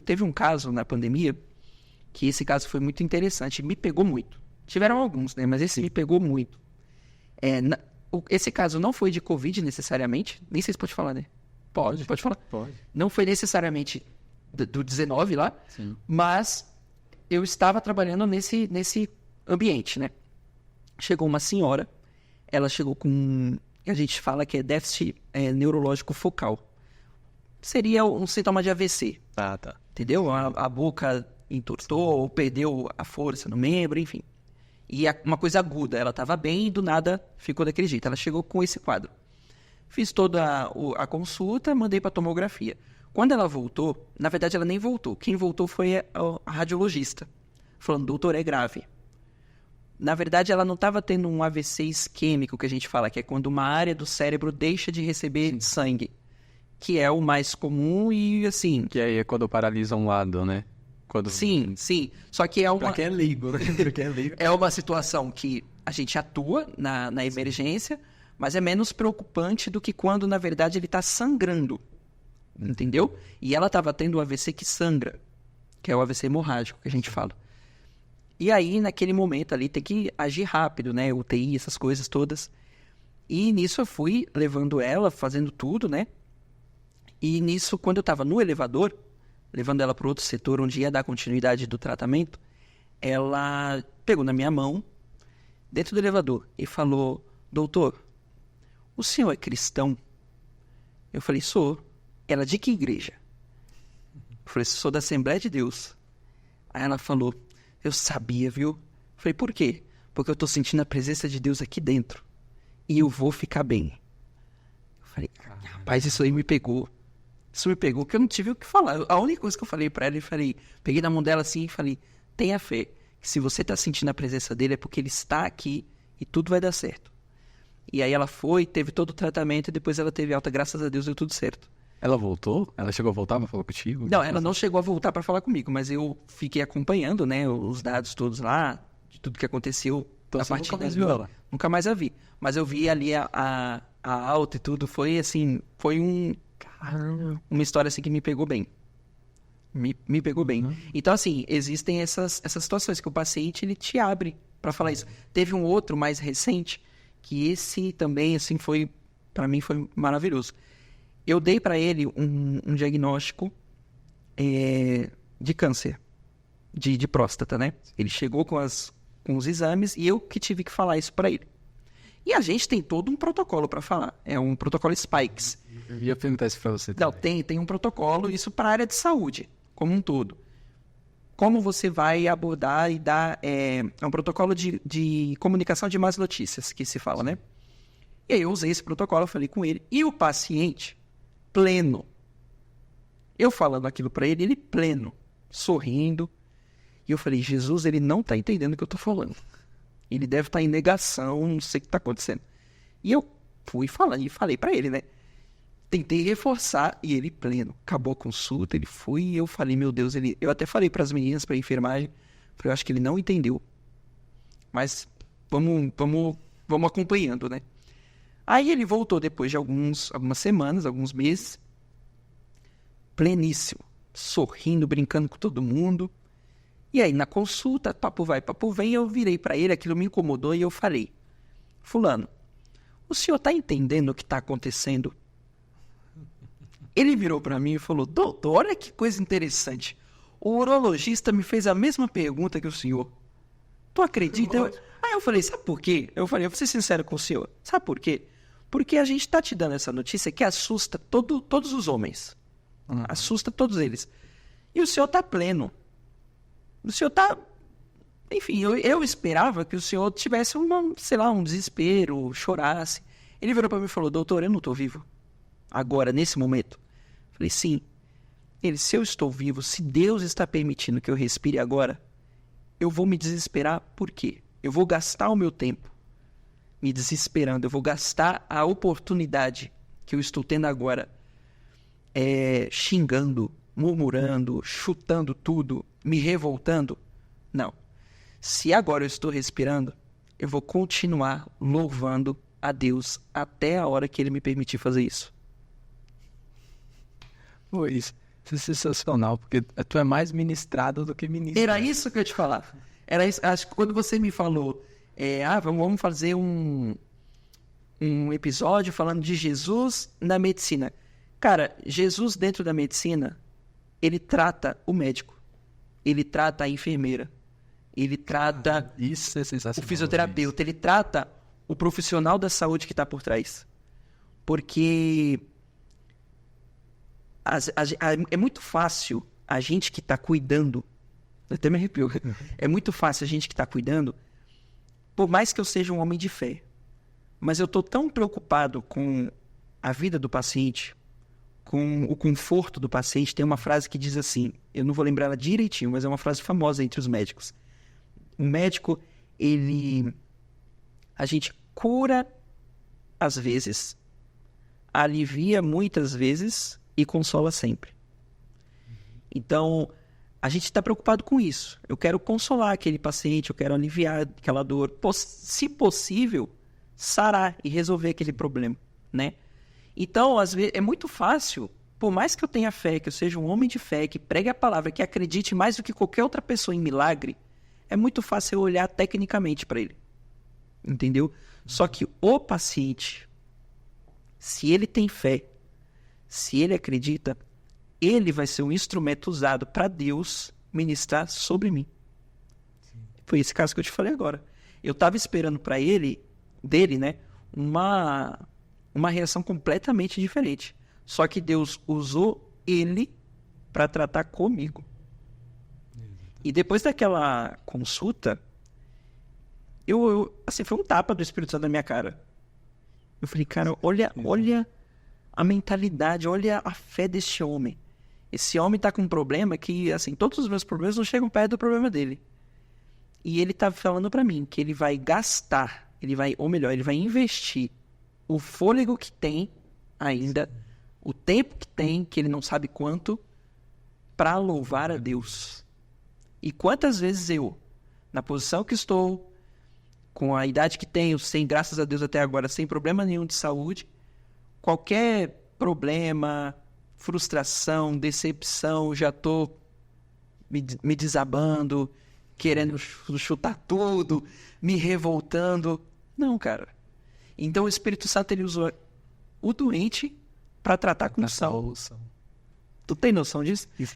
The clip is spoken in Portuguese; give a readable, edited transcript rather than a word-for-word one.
Teve um caso na pandemia, que esse caso foi muito interessante, me pegou muito. Tiveram alguns, né? Mas esse me pegou muito. Esse caso não foi de Covid necessariamente, nem sei se pode falar, né? Pode falar? Pode. Não foi necessariamente do 19 lá, Sim. mas eu estava trabalhando nesse ambiente, né? Chegou uma senhora, ela chegou com, a gente fala que é déficit neurológico focal. Seria um sintoma de AVC. Tá. Entendeu? A boca entortou ou perdeu a força no membro, enfim. E uma coisa aguda, ela estava bem e do nada ficou daquele jeito. Ela chegou com esse quadro. Fiz toda a consulta, mandei para tomografia. Quando ela voltou, na verdade ela nem voltou. Quem voltou foi a radiologista, falando, doutor, é grave. Na verdade ela não estava tendo um AVC isquêmico, que a gente fala, que é quando uma área do cérebro deixa de receber sangue. Que é o mais comum e assim... Que aí é quando paralisa um lado, né? Sim. Só que é uma... Pra quem é leigo, né? É uma situação que a gente atua na emergência, mas é menos preocupante do que quando, na verdade, ele está sangrando. Entendeu? E ela estava tendo um AVC que sangra, que é o AVC hemorrágico, que a gente fala. E aí, naquele momento ali, tem que agir rápido, né? UTI, essas coisas todas. E nisso eu fui levando ela, fazendo tudo, né? E nisso, quando eu estava no elevador, levando ela para outro setor onde ia dar continuidade do tratamento, ela pegou na minha mão, dentro do elevador, e falou, doutor, o senhor é cristão? Eu falei, sou. Ela, de que igreja? Eu falei, sou da Assembleia de Deus. Aí ela falou, eu sabia, viu? Eu falei, por quê? Porque eu estou sentindo a presença de Deus aqui dentro. E eu vou ficar bem. Eu falei, rapaz, isso aí me pegou. Isso me pegou, que eu não tive o que falar. A única coisa que eu falei pra ela, peguei na mão dela assim e falei, tenha fé, que se você tá sentindo a presença dele é porque ele está aqui e tudo vai dar certo. E aí ela foi, teve todo o tratamento e depois ela teve alta, graças a Deus deu tudo certo. Ela voltou? Ela chegou a voltar pra falar contigo? Não, ela não chegou a voltar pra falar comigo, mas eu fiquei acompanhando, né, os dados todos lá, de tudo que aconteceu. Então você nunca mais viu ela? Nunca mais a vi. Mas eu vi ali a alta e tudo, foi assim, foi uma história assim que me pegou bem. Me pegou bem. Então, assim, existem essas situações que o paciente, ele te abre pra falar isso. Teve um outro mais recente, que esse também, assim, pra mim foi maravilhoso. Eu dei pra ele um diagnóstico de câncer, de próstata, né? Ele chegou com os exames e eu que tive que falar isso pra ele. E a gente tem todo um protocolo pra falar. É um protocolo Spikes. Eu ia perguntar isso pra você. Não, tem um protocolo, isso para a área de saúde, como um todo. Como você vai abordar e dar... É um protocolo de comunicação de más notícias, que se fala, né? E aí eu usei esse protocolo, eu falei com ele. E o paciente, pleno. Eu falando aquilo para ele, ele pleno, sorrindo. E eu falei, Jesus, ele não tá entendendo o que eu tô falando. Ele deve estar em negação, não sei o que tá acontecendo. E eu fui falando e falei para ele, né? Tentei reforçar e ele pleno. Acabou a consulta, ele foi e eu falei, meu Deus, eu até falei para as meninas, para a enfermagem, eu acho que ele não entendeu. Mas vamos acompanhando, né? Aí ele voltou depois de algumas semanas, alguns meses, pleníssimo, sorrindo, brincando com todo mundo. E aí na consulta, papo vai, papo vem, eu virei para ele, aquilo me incomodou e eu falei, fulano, o senhor tá entendendo o que tá acontecendo? Ele virou para mim e falou, doutor, olha que coisa interessante. O urologista me fez a mesma pergunta que o senhor. Tu acredita? Aí eu falei, sabe por quê? Eu falei, eu vou ser sincero com o senhor. Sabe por quê? Porque a gente tá te dando essa notícia que assusta todos os homens. Assusta todos eles. E o senhor tá pleno. O senhor tá... Enfim, eu esperava que o senhor tivesse um desespero, chorasse. Ele virou para mim e falou, doutor, eu não tô vivo. Agora, nesse momento. Falei, sim. Ele, se eu estou vivo, se Deus está permitindo que eu respire agora, eu vou me desesperar por quê? Eu vou gastar o meu tempo me desesperando, eu vou gastar a oportunidade que eu estou tendo agora xingando, murmurando, chutando tudo, me revoltando. Não. Se agora eu estou respirando, eu vou continuar louvando a Deus até a hora que Ele me permitir fazer isso. Pô, isso Isso é sensacional, porque tu é mais ministrado do que ministro. Era isso que eu ia te falar. Era isso, acho que quando você me falou, vamos fazer um episódio falando de Jesus na medicina. Cara, Jesus dentro da medicina, ele trata o médico, ele trata a enfermeira, ele trata Isso é sensacional. o fisioterapeuta, ele trata o profissional da saúde que está por trás. Porque é muito fácil a gente que está cuidando, até me arrepio, é muito fácil a gente que está cuidando, por mais que eu seja um homem de fé, mas eu estou tão preocupado com a vida do paciente, com o conforto do paciente. Tem uma frase que diz assim, eu não vou lembrar ela direitinho, mas é uma frase famosa entre os médicos. O médico, a gente cura às vezes, alivia muitas vezes e consola sempre. Então, a gente está preocupado com isso. Eu quero consolar aquele paciente, eu quero aliviar aquela dor, se possível, sarar e resolver aquele problema, né? Então, às vezes, é muito fácil, por mais que eu tenha fé, que eu seja um homem de fé, que pregue a palavra, que acredite mais do que qualquer outra pessoa em milagre, é muito fácil eu olhar tecnicamente para ele. Entendeu? Só que o paciente, se ele tem fé, se ele acredita, ele vai ser um instrumento usado para Deus ministrar sobre mim. Sim. Foi esse caso que eu te falei agora. Eu estava esperando para dele, né, uma reação completamente diferente. Só que Deus usou ele para tratar comigo. E depois daquela consulta, assim, foi um tapa do Espírito Santo na minha cara. Eu falei, cara, olha a mentalidade, olha a fé deste homem. Esse homem tá com um problema que, assim, todos os meus problemas não chegam perto do problema dele. E ele tá falando para mim que ele vai gastar, ele vai investir o fôlego que tem ainda, o tempo que tem, que ele não sabe quanto, para louvar a Deus. E quantas vezes eu, na posição que estou, com a idade que tenho, sem, graças a Deus até agora, sem problema nenhum de saúde, qualquer problema, frustração, decepção, já estou me desabando, querendo chutar tudo, me revoltando. Não, cara. Então o Espírito Santo, ele usou o doente para tratar com sal. Tu tem noção disso?